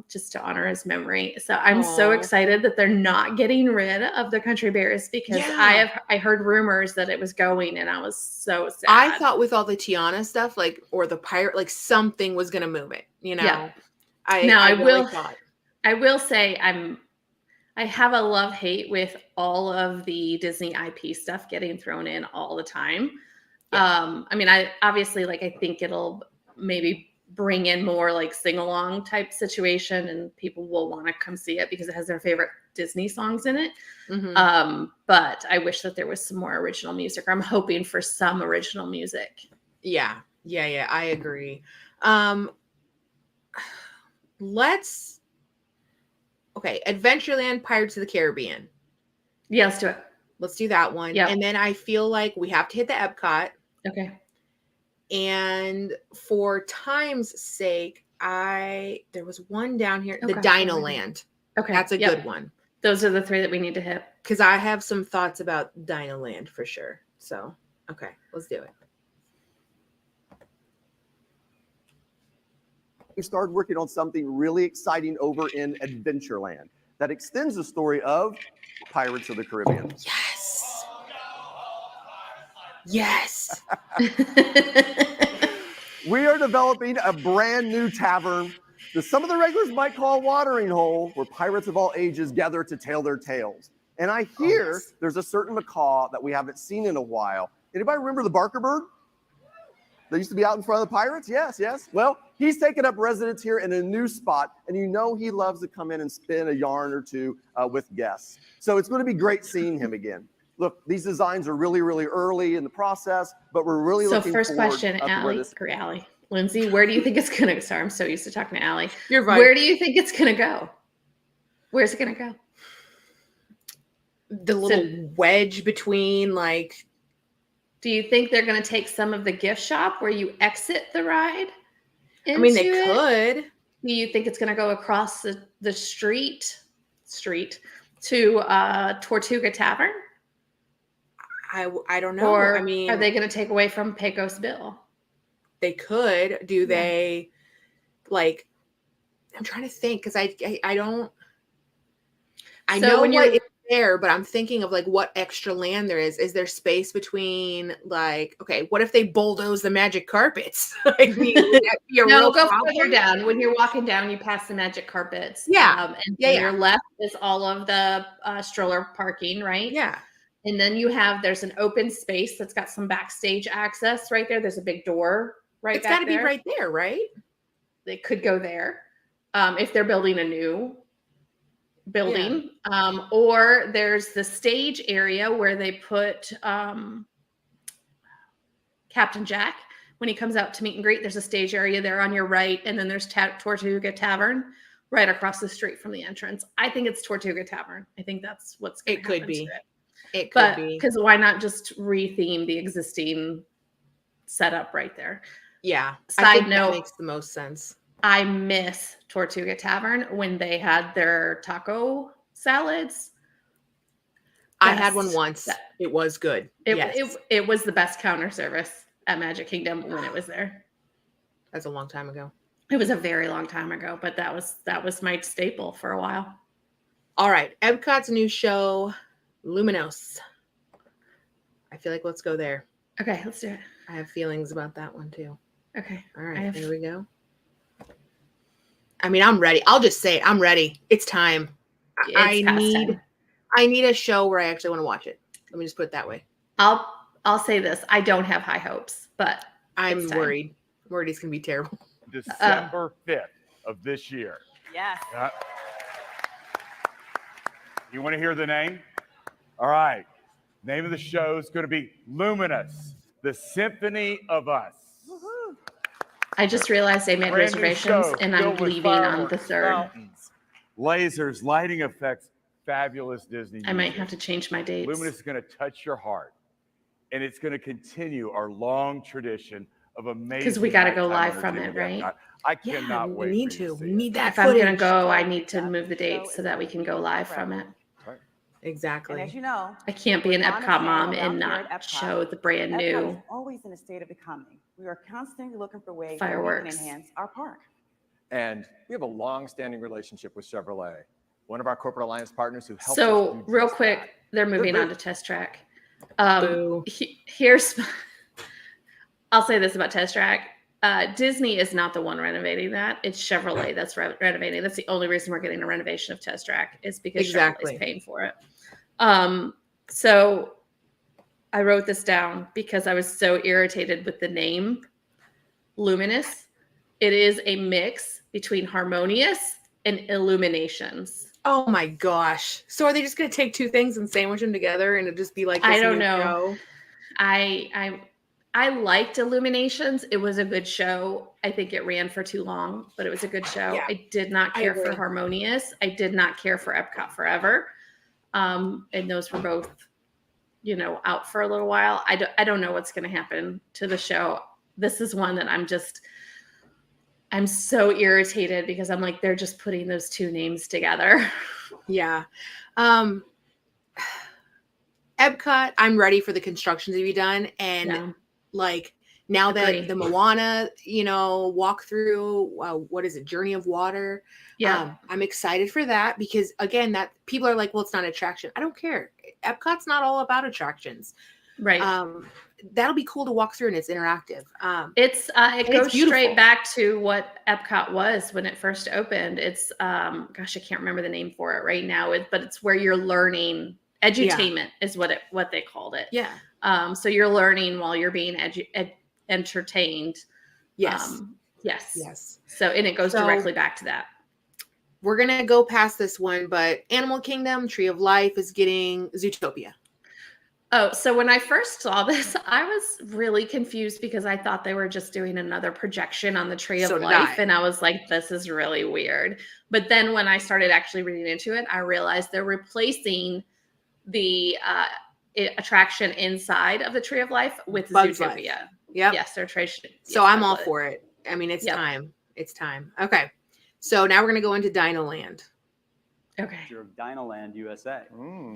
S2: just to honor his memory. So I'm so excited that they're not getting rid of the Country Bears, because I heard rumors that it was going, and I was so sad.
S1: I thought with all the Tiana stuff, or the pirate, something was going to move it, Yeah. I
S2: will say I have a love-hate with all of the Disney IP stuff getting thrown in all the time. Yeah. I obviously I think it'll maybe bring in more sing-along type situation, and people will want to come see it because it has their favorite Disney songs in it. Mm-hmm. But I wish that there was some more original music. I'm hoping for some original music.
S1: Yeah. I agree. Okay, Adventureland, Pirates of the Caribbean.
S2: Yeah, let's do it.
S1: Let's do that one.
S2: Yep.
S1: And then I feel like we have to hit the Epcot.
S2: Okay.
S1: And for time's sake, there was one down here, the
S2: Okay.
S1: Dino Land.
S2: Okay.
S1: That's a good one.
S2: Those are the 3 that we need to hit.
S1: Because I have some thoughts about Dino Land for sure. So, okay, let's do it.
S6: We started working on something really exciting over in Adventureland that extends the story of Pirates of the Caribbean.
S1: Yes. Yes.
S6: We are developing a brand new tavern that some of the regulars might call a watering hole, where pirates of all ages gather to tell their tales. And I hear there's a certain macaw that we haven't seen in a while. Anybody remember the Barker Bird? They used to be out in front of the pirates? Yes, yes. Well, he's taken up residence here in a new spot, and you know he loves to come in and spin a yarn or two with guests. So it's going to be great seeing him again. Look, these designs are really, really early in the process, but we're really looking forward.
S2: So first question, Allie. Lindsay, where do you think it's going to, sorry, I'm so used to talking to Allie.
S1: You're right.
S2: Where do you think it's going to go? Where's it going to go?
S1: The little wedge between, like,
S2: do you think they're going to take some of the gift shop where you exit the ride?
S1: I mean, they could.
S2: Do you think it's going to go across the street to Tortuga Tavern?
S1: I don't know.
S2: Or
S1: I mean,
S2: are they going to take away from Pecos Bill?
S1: They could. Do they, like, I'm trying to think, because I don't, I
S2: So
S1: know
S2: when
S1: what
S2: you're-
S1: is there, but I'm thinking of, like, what extra land there is. Is there space between, like, okay, what if they bulldoze the magic carpets? I mean, would that be a
S2: No,
S1: real
S2: go
S1: problem?
S2: further down. When you're walking down, you pass the magic carpets.
S1: Yeah.
S2: And
S1: Yeah,
S2: to your left is all of the stroller parking, right?
S1: Yeah.
S2: And then there's an open space that's got some backstage access right there. There's a big door right
S1: It's got to
S2: back there.
S1: be right there, right?
S2: They could go there if they're building a new building. Or there's the stage area where they put Captain Jack. When he comes out to meet and greet, there's a stage area there on your right. And then there's Tortuga Tavern right across the street from the entrance. I think it's Tortuga Tavern. I think that's what's going to happen.
S1: It could be.
S2: To it.
S1: It could
S2: But
S1: be.
S2: because why not just retheme the existing setup right there?
S1: Yeah. I
S2: Side
S1: think that
S2: note,
S1: makes the most sense.
S2: I miss Tortuga Tavern when they had their taco salads.
S1: I had one
S2: Best.
S1: once. It was good.
S2: It was the best counter service at Magic Kingdom when it was there.
S1: That's a long time ago.
S2: It was a very long time ago, but that was my staple for a while.
S1: All right. Epcot's new show, Luminos. I feel like let's go there.
S2: Okay, let's do it.
S1: I have feelings about that one too.
S2: Okay.
S1: All right. Here we go. I mean, I'm ready. I'll just say it. I'm ready. It's time. I need a show where I actually want to watch it. Let me just put it that way.
S2: I'll say this. I don't have high hopes, but
S1: I'm worried. I'm worried it's going to be terrible.
S9: December 5th of this year.
S10: Yes.
S9: You want to hear the name? All right. Name of the show is going to be Luminous, the Symphony of Us.
S2: I just realized they made
S9: Brand new
S2: reservations
S9: show
S2: and I'm
S9: filled with
S2: leaving on the
S9: fireworks,
S2: 3rd.
S9: fountains, lasers, lighting effects, fabulous Disney
S2: I might
S9: music.
S2: have to change my dates.
S9: Luminous is going to touch your heart, and it's going to continue our long tradition of amazing.
S2: Because we got to go
S9: nighttime
S2: live from it,
S9: entertainment.
S2: right?
S9: I cannot wait.
S1: We need
S9: for you
S1: to.
S9: see
S1: We
S9: it.
S1: need that
S2: If I'm going to
S1: footage.
S2: go, I need to move the dates so that we can go live from it.
S1: Exactly.
S10: And as you know,
S2: I can't be an
S10: we're not a
S2: Epcot
S10: fan
S2: mom
S10: of
S2: and
S10: out here at
S2: not
S10: Epcot.
S2: show the brand
S10: Epcot
S2: new
S10: is always in a state of becoming. We are constantly looking for ways
S2: fireworks.
S10: that we can enhance our park.
S11: And we have a long-standing relationship with Chevrolet, one of our corporate alliance partners who helps us
S2: So
S11: do
S2: real
S11: just
S2: quick,
S11: that.
S2: they're moving on to
S11: big.
S2: Test Track.
S1: Boo.
S2: Here's, I'll say this about Test Track. Disney is not the one renovating that. It's Chevrolet that's renovating. That's the only reason we're getting a renovation of Test Track is because
S1: Exactly.
S2: Chevrolet's paying for it. So I wrote this down because I was so irritated with the name Luminous. It is a mix between Harmonious and Illuminations.
S1: Oh my gosh. So are they just going to take two things and sandwich them together and it'll just be like this
S2: I don't
S1: new
S2: know.
S1: show?
S2: I liked Illuminations. It was a good show. I think it ran for too long, but it was a good show.
S1: Yeah,
S2: I did not
S1: I
S2: care for
S1: agree.
S2: Harmonious. I did not care for Epcot Forever. And those were both, out for a little while. I don't know what's going to happen to the show. This is one that I'm so irritated because I'm like, they're just putting those two names together.
S1: Yeah. Epcot, I'm ready for the construction to be done. And like now
S2: Agree.
S1: that the Moana, walk through, what is it, Journey of Water?
S2: Yeah.
S1: I'm excited for that because again, that people are like, well, it's not an attraction. I don't care. Epcot's not all about attractions.
S2: Right.
S1: That'll be cool to walk through and it's interactive.
S2: It goes
S1: beautiful.
S2: straight back to what Epcot was when it first opened. It's gosh, I can't remember the name for it right now. But it's where you're learning. Edutainment is what they called it.
S1: Yeah.
S2: So you're learning while you're being entertained.
S1: Yes.
S2: Yes. So and it goes directly back to that.
S1: We're gonna go past this one, but Animal Kingdom, Tree of Life is getting Zootopia.
S2: Oh, so when I first saw this, I was really confused because I thought they were just doing another projection on the Tree of Life. And I was like, this is really weird. But then when I started actually reading into it, I realized they're replacing the attraction inside of the Tree of Life with
S1: Bug's
S2: Zootopia.
S1: Life. Yep.
S2: Yes, they're trying.
S1: So I'm all for it. I mean, it's time. It's time. Okay. So now we're going to go into Dino Land.
S2: Okay.
S3: Of Dinoland, USA.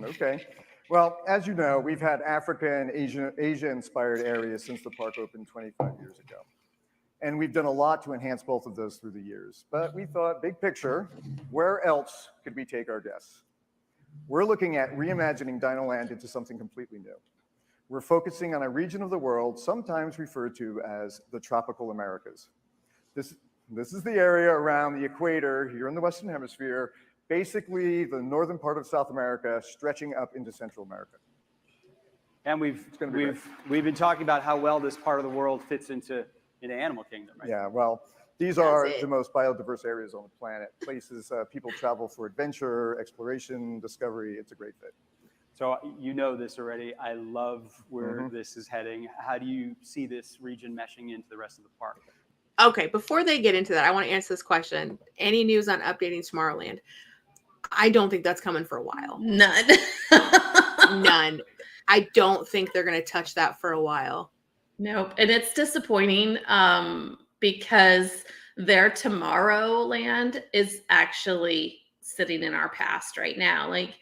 S5: Okay. Well, as you know, we've had Africa and Asia-inspired areas since the park opened 25 years ago. And we've done a lot to enhance both of those through the years. But we thought, big picture, where else could we take our guests? We're looking at reimagining Dinoland into something completely new. We're focusing on a region of the world sometimes referred to as the tropical Americas. This is the area around the equator here in the Western Hemisphere, basically the northern part of South America stretching up into Central America.
S3: And we've been talking about how well this part of the world fits into Animal Kingdom, right?
S5: Yeah, well, these are the most biodiverse areas on the planet, places people travel for adventure, exploration, discovery. It's a great fit.
S3: So you know this already. I love where this is heading. How do you see this region meshing into the rest of the park?
S1: Okay, before they get into that, I want to answer this question. Any news on updating Tomorrowland? I don't think that's coming for a while.
S2: None.
S1: None. I don't think they're going to touch that for a while.
S2: Nope. And it's disappointing because their Tomorrowland is actually sitting in our past right now. Like,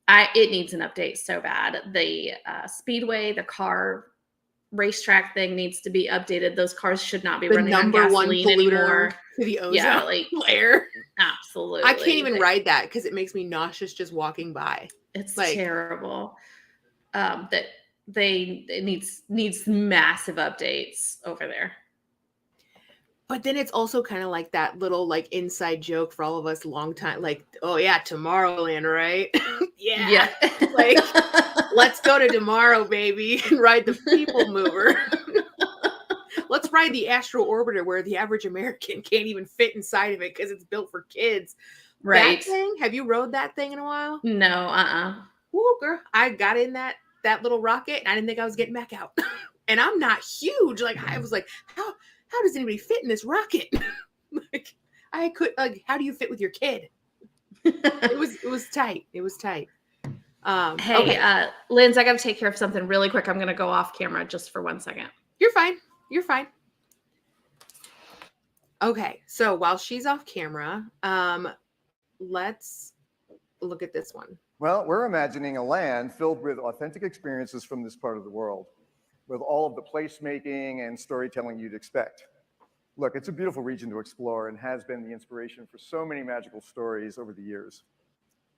S2: it needs an update so bad. The Speedway, the car racetrack thing needs to be updated. Those cars should not be running on gasoline anymore.
S1: To the ozone layer.
S2: Absolutely.
S1: I can't even ride that because it makes me nauseous just walking by.
S2: It's like terrible. It needs massive updates over there.
S1: But then it's also kind of like that little like inside joke for all of us long time, like, oh yeah, Tomorrowland, right? yeah. Like, let's go to tomorrow, baby, and ride the people mover. Let's ride the Astro Orbiter where the average American can't even fit inside of it because it's built for kids.
S2: Right.
S1: That thing? Have you rode that thing in a while?
S2: No,
S1: Woo, girl. I got in that little rocket and I didn't think I was getting back out. And I'm not huge. Like, I was like, how does anybody fit in this rocket? Like, I could, like, how do you fit with your kid? It was tight. It was tight.
S2: Hey, okay. Linz, I got to take care of something really quick. I'm going to go off camera just for 1 second.
S1: You're fine. You're fine. Okay. So while she's off camera, let's look at this one.
S5: Well, we're imagining a land filled with authentic experiences from this part of the world, with all of the placemaking and storytelling you'd expect. Look, it's a beautiful region to explore and has been the inspiration for so many magical stories over the years.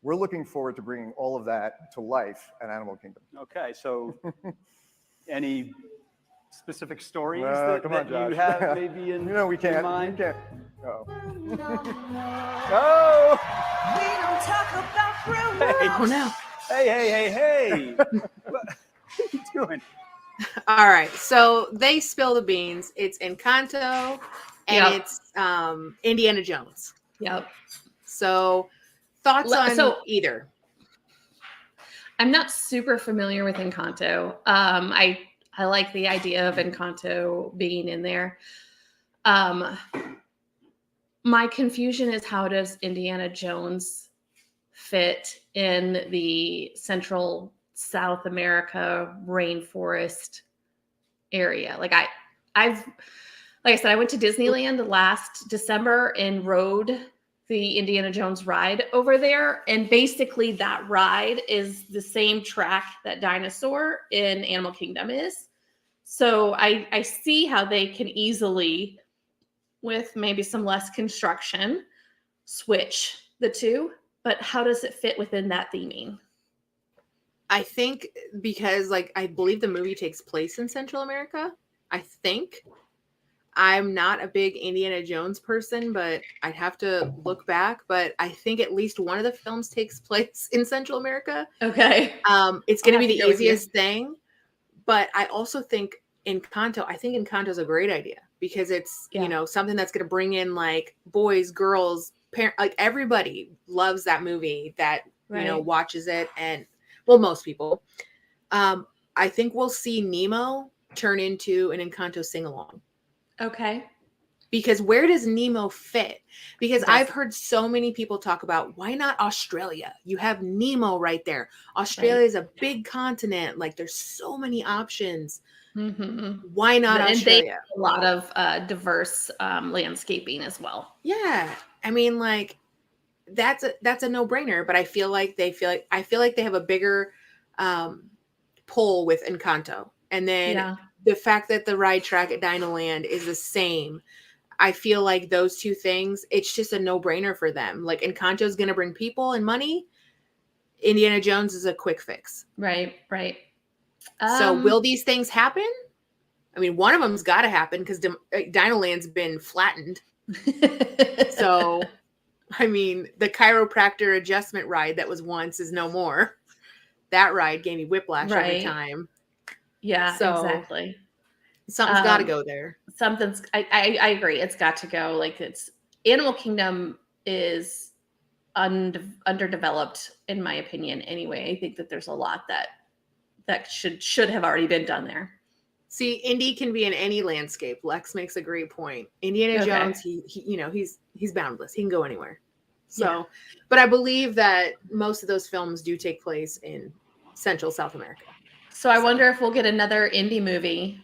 S5: We're looking forward to bringing all of that to life at Animal Kingdom.
S3: Okay, so any specific stories
S5: that
S3: you have maybe in
S5: we can't.
S3: mind?
S5: We can't. Oh.
S3: No!
S10: We don't talk about real
S3: Hey,
S1: oh no.
S3: Hey. What are you doing?
S1: All right. So they spill the beans. It's Encanto and it's Indiana Jones.
S2: Yep.
S1: So thoughts on either?
S2: I'm not super familiar with Encanto. I I like the idea of Encanto being in there. My confusion is, how does Indiana Jones fit in the Central South America rainforest area? Like I said, I went to Disneyland last December and rode the Indiana Jones ride over there. And basically that ride is the same track that Dinosaur in Animal Kingdom is. So I see how they can easily, with maybe some less construction, switch the two. But how does it fit within that theming?
S1: I think because, like, I believe the movie takes place in Central America. I think. I'm not a big Indiana Jones person, but I'd have to look back. But I think at least one of the films takes place in Central America.
S2: Okay.
S1: It's going to be the easiest thing. But I also think Encanto is a great idea because it's, you know, something that's going to bring in like boys, girls, like everybody loves that movie that, you know, watches it. And well, most people. I think we'll see Nemo turn into an Encanto sing-along.
S2: Okay.
S1: Because where does Nemo fit? Because I've heard so many people talk about, why not Australia? You have Nemo right there. Australia is a big continent. Like, there's so many options.
S2: Mm-hmm.
S1: Why not Australia?
S2: And they have a lot of diverse landscaping as well.
S1: Yeah. I mean, like, that's a no-brainer, but I feel like they have a bigger pull with Encanto. And then the fact that the ride track at Dinoland is the same, I feel like those two things, it's just a no-brainer for them. Like, Encanto is going to bring people and money. Indiana Jones is a quick fix.
S2: Right.
S1: So will these things happen? I mean, one of them's got to happen because Dinoland's been flattened. So, I mean, the chiropractor adjustment ride that was once is no more. That ride gave me whiplash every time.
S2: Yeah,
S1: so
S2: exactly.
S1: Something's got to go there.
S2: I agree. It's got to go. Like, it's Animal Kingdom is underdeveloped in my opinion. Anyway, I think that there's a lot that should have already been done there.
S1: See, Indy can be in any landscape. Lex makes a great point. Indiana Jones, he you know, he's boundless. He can go anywhere. So, but I believe that most of those films do take place in Central South America.
S2: So I wonder if we'll get another Indy movie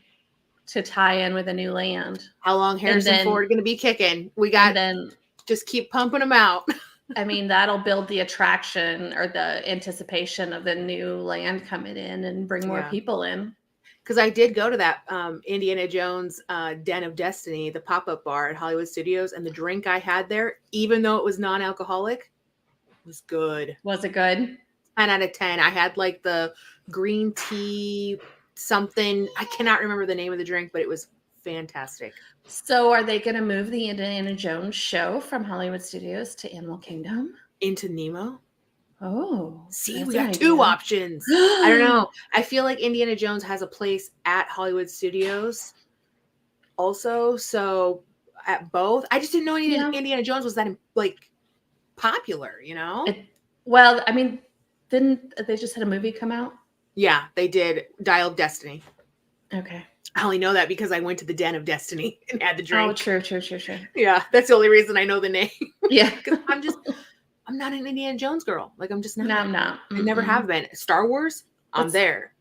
S2: to tie in with a new land.
S1: How long Harrison Ford going to be kicking? We got just keep pumping them out.
S2: I mean, that'll build the attraction or the anticipation of the new land coming in and bring more people in.
S1: Because I did go to that Indiana Jones Den of Destiny, the pop-up bar at Hollywood Studios, and the drink I had there, even though it was non-alcoholic, was good.
S2: Was it good?
S1: 10 out of 10. I had like the green tea something. I cannot remember the name of the drink, but it was fantastic.
S2: So are they going to move the Indiana Jones show from Hollywood Studios to Animal Kingdom?
S1: Into Nemo?
S2: Oh.
S1: See, we got two options. I don't know. I feel like Indiana Jones has a place at Hollywood Studios also. So at both. I just didn't know Indiana Jones was that like popular, you know?
S2: Well, I mean, didn't they just had a movie come out?
S1: Yeah, they did. Dial of Destiny.
S2: Okay.
S1: I only know that because I went to the Den of Destiny and had the drink.
S2: Oh, true.
S1: Yeah, that's the only reason I know the name.
S2: Yeah.
S1: Because I'm not an Indiana Jones girl. Like, I'm just not.
S2: No, I'm not.
S1: I never have been. Star Wars, I'm there.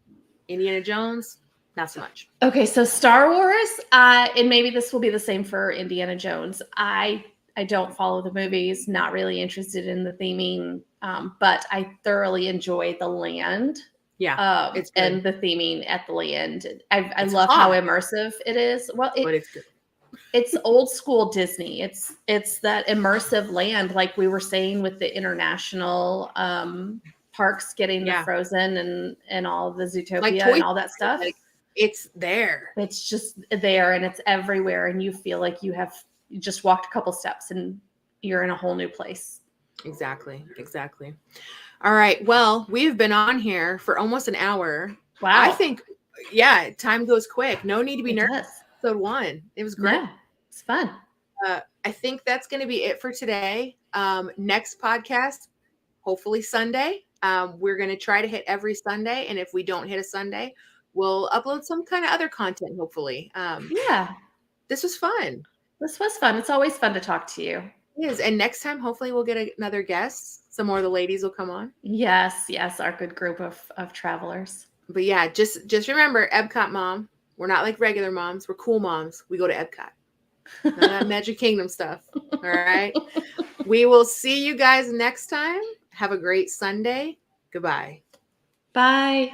S1: Indiana Jones, not so much.
S2: Okay, so Star Wars, and maybe this will be the same for Indiana Jones. I don't follow the movies, not really interested in the theming, but I thoroughly enjoy the land.
S1: Yeah, it's good.
S2: And the theming at the land. I love how immersive it is. Well,
S1: but it's good.
S2: It's old school Disney. It's that immersive land, like we were saying with the international parks getting the Frozen and all of the Zootopia and all that stuff.
S1: Like, it's there.
S2: It's just there and it's everywhere, and you feel like you just walked a couple steps and you're in a whole new place.
S1: Exactly. All right. Well, we've been on here for almost an hour.
S2: Wow.
S1: I think, time goes quick. No need to be nervous. Episode 1. It was great.
S2: Yeah, it's fun.
S1: I think that's going to be it for today. Next podcast, hopefully Sunday. We're going to try to hit every Sunday. And if we don't hit a Sunday, we'll upload some kind of other content, hopefully.
S2: Yeah,
S1: This was fun.
S2: this was fun. It's always fun to talk to you.
S1: It is. And next time, hopefully, we'll get another guest. Some more of the ladies will come on.
S2: Yes, our good group of travelers.
S1: But yeah, just remember, Epcot Mom. We're not like regular moms. We're cool moms. We go to Epcot. None of that Magic Kingdom stuff. All right. We will see you guys next time. Have a great Sunday. Goodbye.
S2: Bye.